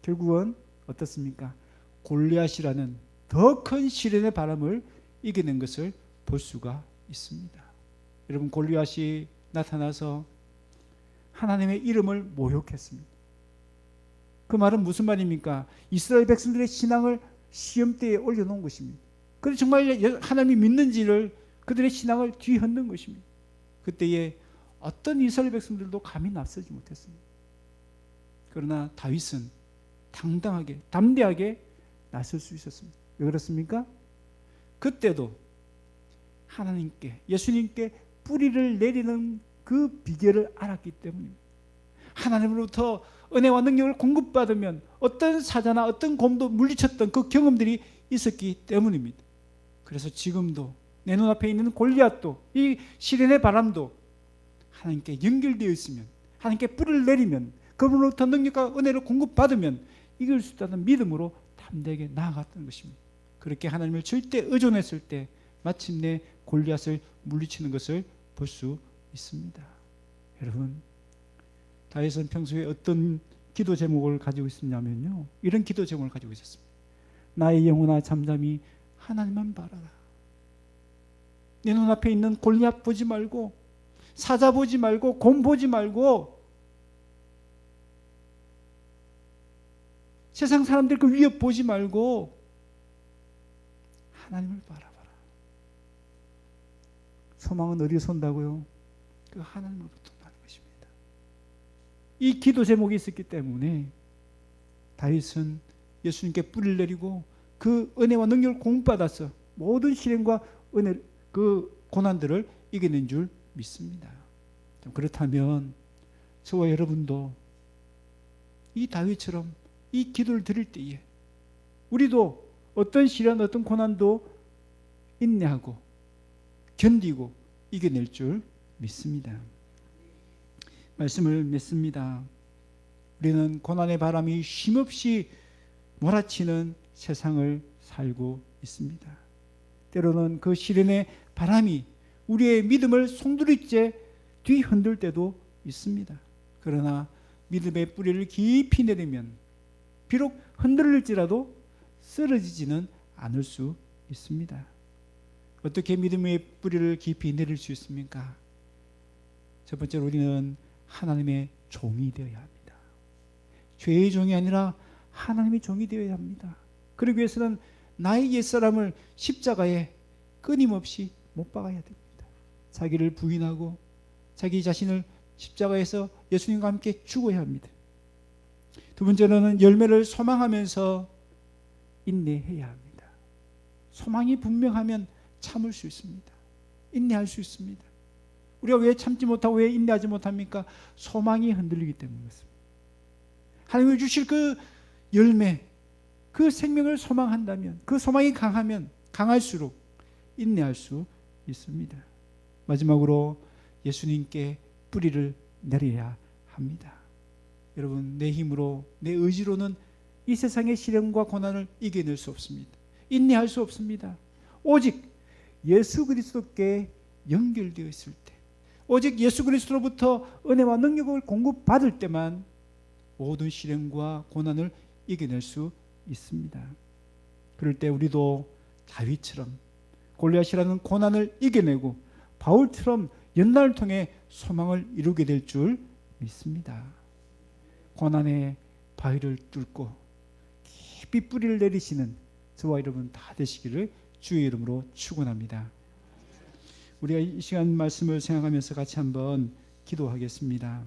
결국은 어떻습니까? 골리앗이라는 더 큰 시련의 바람을 이겨낸 것을 볼 수가 있습니다. 여러분, 골리앗이 나타나서 하나님의 이름을 모욕했습니다. 그 말은 무슨 말입니까? 이스라엘 백성들의 신앙을 시험대에 올려놓은 것입니다. 그래서 정말 하나님이 믿는지를 그들의 신앙을 뒤흔든 것입니다. 그때에 어떤 이스라엘 백성들도 감히 나서지 못했습니다. 그러나 다윗은 당당하게 담대하게 나설 수 있었습니다. 왜 그렇습니까? 그때도 하나님께 예수님께 뿌리를 내리는 그 비결을 알았기 때문입니다. 하나님으로부터 은혜와 능력을 공급받으면 어떤 사자나 어떤 곰도 물리쳤던 그 경험들이 있었기 때문입니다. 그래서 지금도 내 눈앞에 있는 골리앗도 이 시련의 바람도 하나님께 연결되어 있으면, 하나님께 뿌리를 내리면, 그분으로부터 능력과 은혜를 공급받으면 이길 수 있다는 믿음으로 담대하게 나아갔던 것입니다. 그렇게 하나님을 절대 의존했을 때 마침내 골리앗을 물리치는 것을 볼 수 있습니다. 여러분, 다윗은 평소에 어떤 기도 제목을 가지고 있었냐면요, 이런 기도 제목을 가지고 있었습니다. 나의 영혼아 잠잠히 하나님만 바라라. 내 눈앞에 있는 골리앗 보지 말고, 사자 보지 말고, 곰 보지 말고, 세상 사람들 그 위협 보지 말고 하나님을 바라봐라. 소망은 어디서 온다고요? 그 하나님으로부터 나는 것입니다. 이 기도 제목이 있었기 때문에 다윗은 예수님께 뿌리를 내리고 그 은혜와 능력을 공급받아서 모든 시련과 은혜, 그 고난들을 이겨낸 줄 믿습니다. 그렇다면 저와 여러분도 이 다윗처럼 이 기도를 드릴 때에 우리도 어떤 시련, 어떤 고난도 인내하고 견디고 이겨낼 줄 믿습니다. 말씀을 맺습니다. 우리는 고난의 바람이 쉼없이 몰아치는 세상을 살고 있습니다. 때로는 그 시련의 바람이 우리의 믿음을 송두리째 뒤흔들 때도 있습니다. 그러나 믿음의 뿌리를 깊이 내리면 비록 흔들릴지라도 쓰러지지는 않을 수 있습니다. 어떻게 믿음의 뿌리를 깊이 내릴 수 있습니까? 첫 번째로 우리는 하나님의 종이 되어야 합니다. 죄의 종이 아니라 하나님의 종이 되어야 합니다. 그러기 위해서는 나의 옛사람을 십자가에 끊임없이 못 박아야 됩니다. 자기를 부인하고 자기 자신을 십자가에서 예수님과 함께 죽어야 합니다. 두 번째로는 열매를 소망하면서 인내해야 합니다. 소망이 분명하면 참을 수 있습니다. 인내할 수 있습니다. 우리가 왜 참지 못하고 왜 인내하지 못합니까? 소망이 흔들리기 때문이었습니다. 하나님이 주실 그 열매, 그 생명을 소망한다면, 그 소망이 강하면 강할수록 인내할 수 있습니다. 마지막으로 예수님께 뿌리를 내려야 합니다. 여러분, 내 힘으로, 내 의지로는 이 세상의 시련과 고난을 이겨낼 수 없습니다. 인내할 수 없습니다. 오직 예수 그리스도께 연결되어 있을 때, 오직 예수 그리스도로부터 은혜와 능력을 공급받을 때만 모든 시련과 고난을 이겨낼 수 있습니다. 그럴 때 우리도 다윗처럼 골리앗이라는 고난을 이겨내고 바울처럼 연단을 통해 소망을 이루게 될 줄 믿습니다. 고난의 바위를 뚫고 깊이 뿌리를 내리시는 저와 여러분 다 되시기를 주의 이름으로 축원합니다. 우리가 이 시간 말씀을 생각하면서 같이 한번 기도하겠습니다.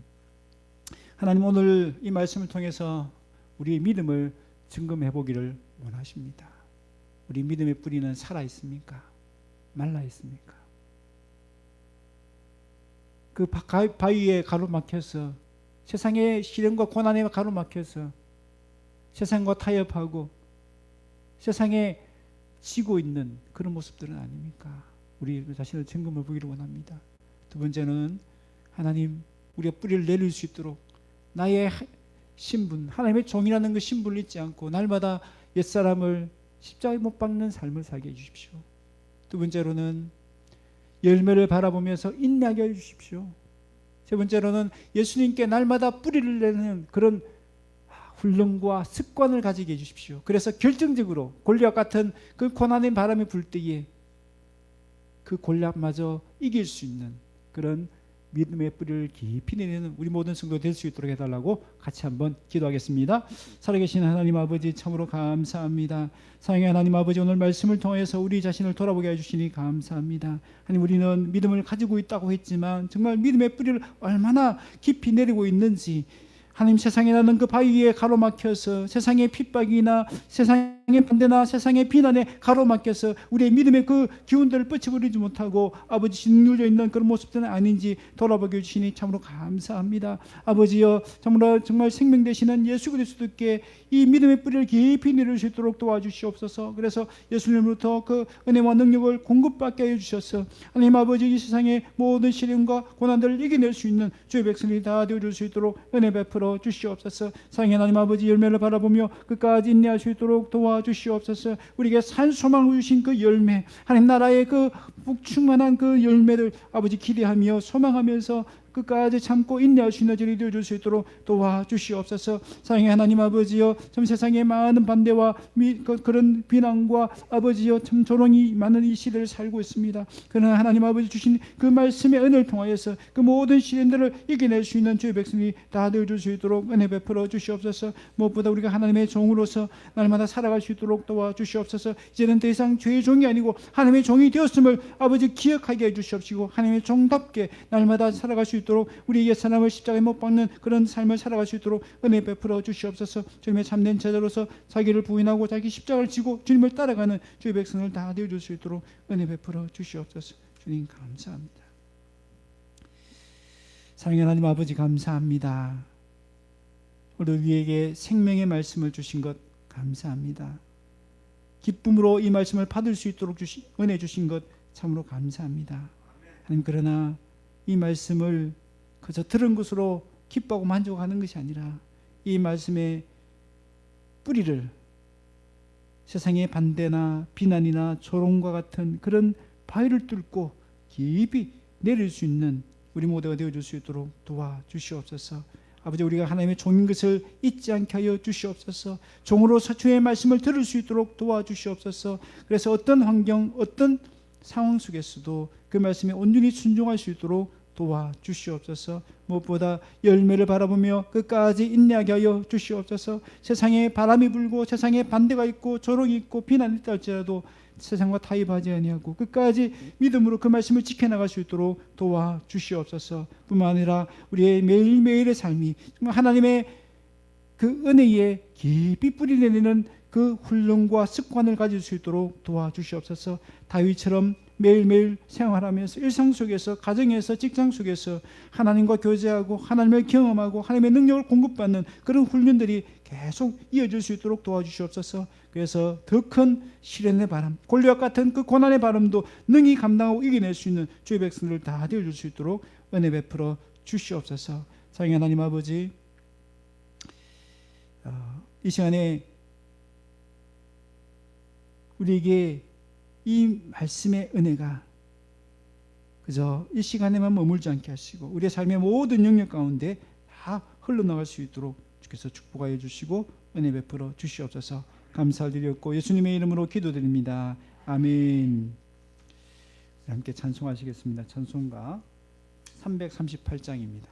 하나님, 오늘 이 말씀을 통해서 우리의 믿음을 점검해 보기를 원하십니다. 우리 믿음의 뿌리는 살아 있습니까? 말라 있습니까? 그 바위에 가로막혀서 세상의 시련과 고난에 가로막혀서 세상과 타협하고 세상에 지고 있는 그런 모습들은 아닙니까? 우리 자신을 점검해 보기를 원합니다. 두 번째는 하나님, 우리가 뿌리를 내릴 수 있도록 나의 신분, 하나님의 종이라는 그 신분을 잊지 않고 날마다 옛사람을 십자가에 못 박는 삶을 살게 해주십시오. 두 번째로는 열매를 바라보면서 인내하게 해주십시오. 세 번째로는 예수님께 날마다 뿌리를 내는 그런 훈련과 습관을 가지게 해주십시오. 그래서 결정적으로 골리앗 같은 그 고난의 바람이 불 때에 그 골리앗마저 이길 수 있는 그런 믿음의 뿌리를 깊이 내리는 우리 모든 성도 될 수 있도록 해달라고 같이 한번 기도하겠습니다. 살아계신 하나님 아버지, 참으로 감사합니다. 사랑의 하나님 아버지, 오늘 말씀을 통해서 우리 자신을 돌아보게 해주시니 감사합니다. 하나님, 우리는 믿음을 가지고 있다고 했지만 정말 믿음의 뿌리를 얼마나 깊이 내리고 있는지, 하나님, 세상에 나는 그 바위 위에 가로막혀서 세상의 핍박이나 세상의 반대나 세상의 비난에 가로막혀서 우리의 믿음의 그 기운들을 뻗쳐버리지 못하고 아버지 짓눌려 있는 그런 모습들은 아닌지 돌아보게 해주시니 참으로 감사합니다. 아버지여, 정말 생명 되시는 예수 그리스도께 이 믿음의 뿌리를 깊이 내릴 수 있도록 도와주시옵소서. 그래서 예수님으로부터 그 은혜와 능력을 공급받게 해주셔서 하나님 아버지, 이 세상의 모든 시련과 고난들을 이겨낼 수 있는 주의 백성이 다 되어줄 수 있도록 은혜 베풀어 주시옵소서. 사랑의 하나님 아버지, 열매를 바라보며 끝까지 인내할 수 있도록 도와주시옵소서. 우리에게 산 소망을 주신 그 열매, 하나님 나라의 그 풍만한 그 열매를 아버지 기대하며 소망하면서 끝까지 참고 인내할 수 있는 저리 되어줄 수 있도록 도와주시옵소서. 사랑의 하나님 아버지여, 참 세상에 많은 반대와 그런 비난과 아버지여 참 조롱이 많은 이 시대를 살고 있습니다. 그러나 하나님 아버지 주신 그 말씀의 은혜를 통하여서 그 모든 시련들을 이겨낼 수 있는 주의 백성이 다 되어줄 수 있도록 은혜 베풀어 주시옵소서. 무엇보다 우리가 하나님의 종으로서 날마다 살아갈 수 있도록 도와주시옵소서. 이제는 더 이상 죄의 종이 아니고 하나님의 종이 되었음을 아버지 기억하게 해주시옵시고, 하나님의 종답게 날마다 살아갈 수 있도록 우리 옛 사람을 십자가에 못 박는 그런 삶을 살아갈 수 있도록 은혜 베풀어 주시옵소서. 주님의 참된 제자로서 자기를 부인하고 자기 십자가를 지고 주님을 따라가는 주의 백성을 다 되어줄 수 있도록 은혜 베풀어 주시옵소서. 주님 감사합니다. 사랑의 하나님 아버지 감사합니다. 우리 우리에게 생명의 말씀을 주신 것 감사합니다. 기쁨으로 이 말씀을 받을 수 있도록 은혜 주신 것 참으로 감사합니다. 하나님, 그러나 이 말씀을 그저 들은 것으로 기뻐하고 만족하는 것이 아니라 이 말씀의 뿌리를 세상의 반대나 비난이나 조롱과 같은 그런 바위를 뚫고 깊이 내릴 수 있는 우리 모두가 되어줄 수 있도록 도와주시옵소서. 아버지, 우리가 하나님의 종인 것을 잊지 않게 하여 주시옵소서. 종으로서 주의 말씀을 들을 수 있도록 도와주시옵소서. 그래서 어떤 환경, 어떤 상황 속에서도 그 말씀에 온전히 순종할 수 있도록 도와주시옵소서. 무엇보다 열매를 바라보며 끝까지 인내하게 하여 주시옵소서. 세상에 바람이 불고 세상에 반대가 있고 조롱이 있고 비난이 있다 할지라도 세상과 타협하지 아니하고 끝까지 믿음으로 그 말씀을 지켜나갈 수 있도록 도와주시옵소서. 뿐만 아니라 우리의 매일매일의 삶이 정말 하나님의 그 은혜에 깊이 뿌리내리는 그 훈련과 습관을 가질 수 있도록 도와주시옵소서. 다윗처럼 매일매일 생활하면서 일상 속에서, 가정에서, 직장 속에서 하나님과 교제하고 하나님을 경험하고 하나님의 능력을 공급받는 그런 훈련들이 계속 이어질 수 있도록 도와주시옵소서. 그래서 더 큰 시련의 바람, 골리앗 같은 그 고난의 바람도 능히 감당하고 이겨낼 수 있는 주의 백성들을 다 되어줄 수 있도록 은혜 베풀어 주시옵소서. 사랑의 하나님 아버지, 이 시간에 우리에게 이 말씀의 은혜가 그저 이 시간에만 머물지 않게 하시고 우리의 삶의 모든 영역 가운데 다 흘러나갈 수 있도록 주께서 축복하여 주시고 은혜 베풀어 주시옵소서. 감사드렸고 예수님의 이름으로 기도드립니다. 아멘. 함께 찬송하시겠습니다. 찬송가 338장입니다.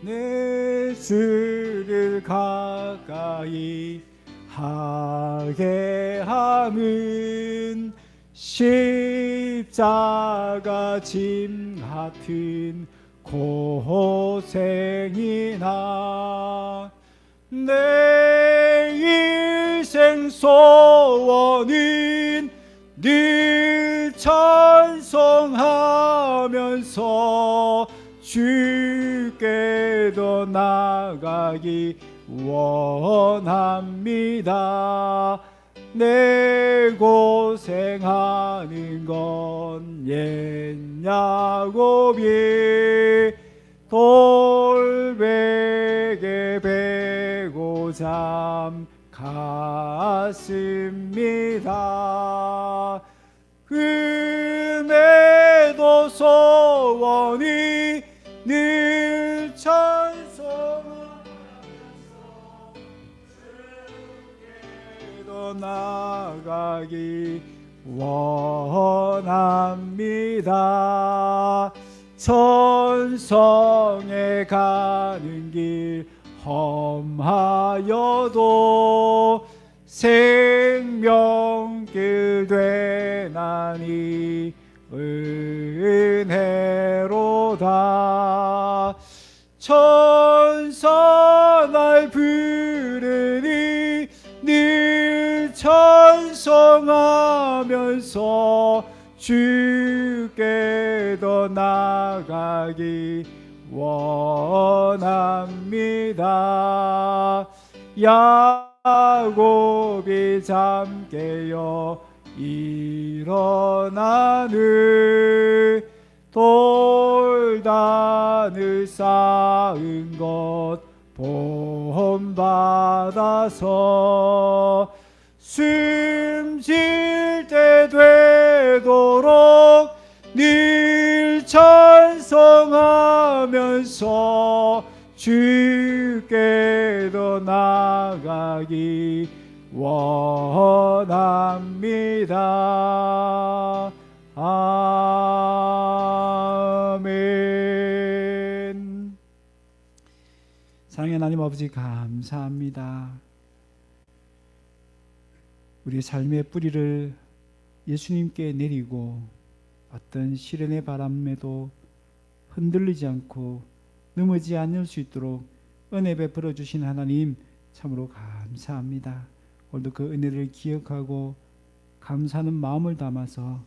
내 주를 가까이 하게 함은 십자가 짐 같은 고생이나 내 일생 소원은 늘 찬송하면서 주께 더 나가기 원합니다. 내 고생하는 건 옛 야곱이 돌베개 베고 잠 갔습니다. 그네도 소원이 늘 찬송하면서 주께로 나가기 원합니다. 천성에 가는 길 험하여도 생명길 되나니 은혜로다. 천사 날 부르니 늘 찬송하면서 주께 더 나가기 원합니다. 야곱이 잠 깨어 일어나는 돌단을 쌓은 것 본받아서 숨질 때 되도록 늘 찬송하면서 주께 더 나아가기 원합니다. 아멘. 사랑의 하나님 아버지, 감사합니다. 우리 삶의 뿌리를 예수님께 내리고 어떤 시련의 바람에도 흔들리지 않고 넘어지지 않을 수 있도록 은혜 베풀어 주신 하나님, 참으로 감사합니다. 오늘도 그 은혜를 기억하고 감사하는 마음을 담아서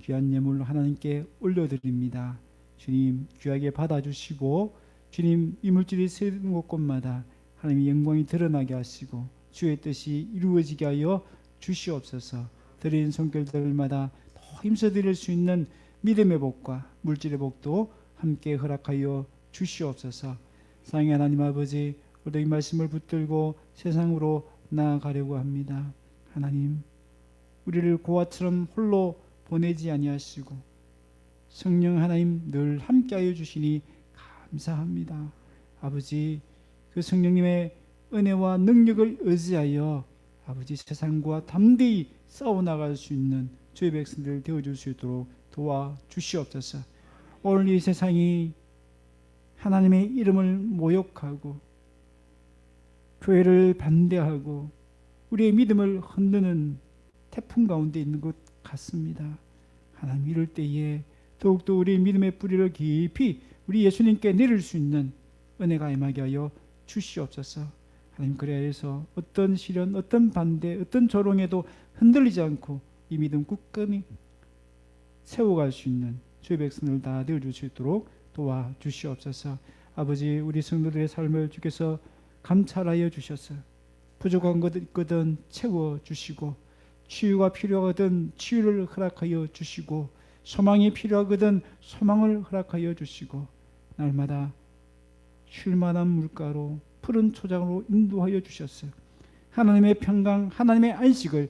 귀한 예물로 하나님께 올려드립니다. 주님, 귀하게 받아주시고 주님, 이물질이 세는 곳곳마다 하나님의 영광이 드러나게 하시고 주의 뜻이 이루어지게 하여 주시옵소서. 드리는 손길들마다 더 힘써 드릴 수 있는 믿음의 복과 물질의 복도 함께 허락하여 주시옵소서. 사랑의 하나님 아버지, 오늘도 이 말씀을 붙들고 세상으로 나아가려고 합니다. 하나님, 우리를 고아처럼 홀로 보내지 아니하시고 성령 하나님 늘 함께하여 주시니 감사합니다. 아버지, 그 성령님의 은혜와 능력을 의지하여 아버지 세상과 담대히 싸워나갈 수 있는 주의 백성들 되어줄 수 있도록 도와주시옵소서. 오늘 이 세상이 하나님의 이름을 모욕하고 교회를 반대하고 우리의 믿음을 흔드는 태풍 가운데 있는 것 같습니다. 하나님, 이럴 때에 더욱더 우리의 믿음의 뿌리를 깊이 우리 예수님께 내릴 수 있는 은혜가 임하게 하여 주시옵소서. 하나님, 그래야 해서 어떤 시련, 어떤 반대, 어떤 조롱에도 흔들리지 않고 이 믿음 굳건히 세워갈 수 있는 주의 백성을 다 되어줄 수 있도록 도와주시옵소서. 아버지, 우리 성도들의 삶을 주께서 감찰하여 주셔서 부족한 것 있거든 채워주시고, 치유가 필요하거든 치유를 허락하여 주시고, 소망이 필요하거든 소망을 허락하여 주시고, 날마다 쉴만한 물가로 푸른 초장으로 인도하여 주셨어요. 하나님의 평강, 하나님의 안식을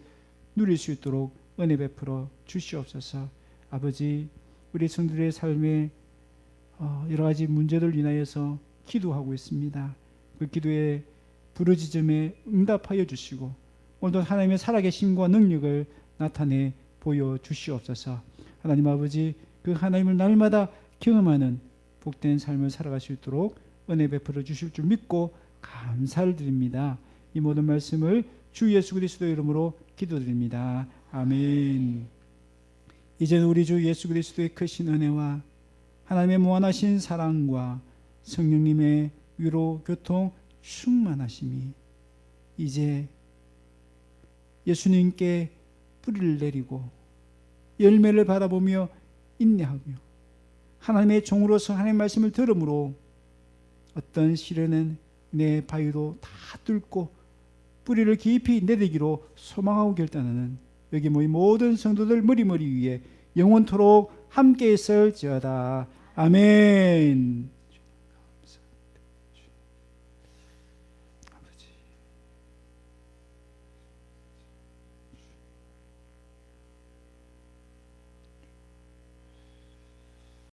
누릴 수 있도록 은혜 베풀어 주시옵소서. 아버지, 우리 성도들의 삶에 여러 가지 문제들 인하여서 기도하고 있습니다. 그 기도에 부르짖음에 응답하여 주시고 오늘도 하나님의 살아계심과 능력을 나타내 보여주시옵소서. 하나님 아버지, 그 하나님을 날마다 경험하는 복된 삶을 살아갈 수 있도록 은혜 베풀어 주실 줄 믿고 감사를 드립니다. 이 모든 말씀을 주 예수 그리스도의 이름으로 기도드립니다. 아멘. 이제는 우리 주 예수 그리스도의 크신 은혜와 하나님의 무한하신 사랑과 성령님의 위로 교통 충만하심이 이제 예수님께 뿌리를 내리고 열매를 바라보며 인내하며 하나님의 종으로서 하나님의 말씀을 들음으로 어떤 시련은 내 바위도 다 뚫고 뿌리를 깊이 내리기로 소망하고 결단하는 여기 모인 모든 성도들 머리머리 위에 영원토록 함께 있을지어다. 아멘.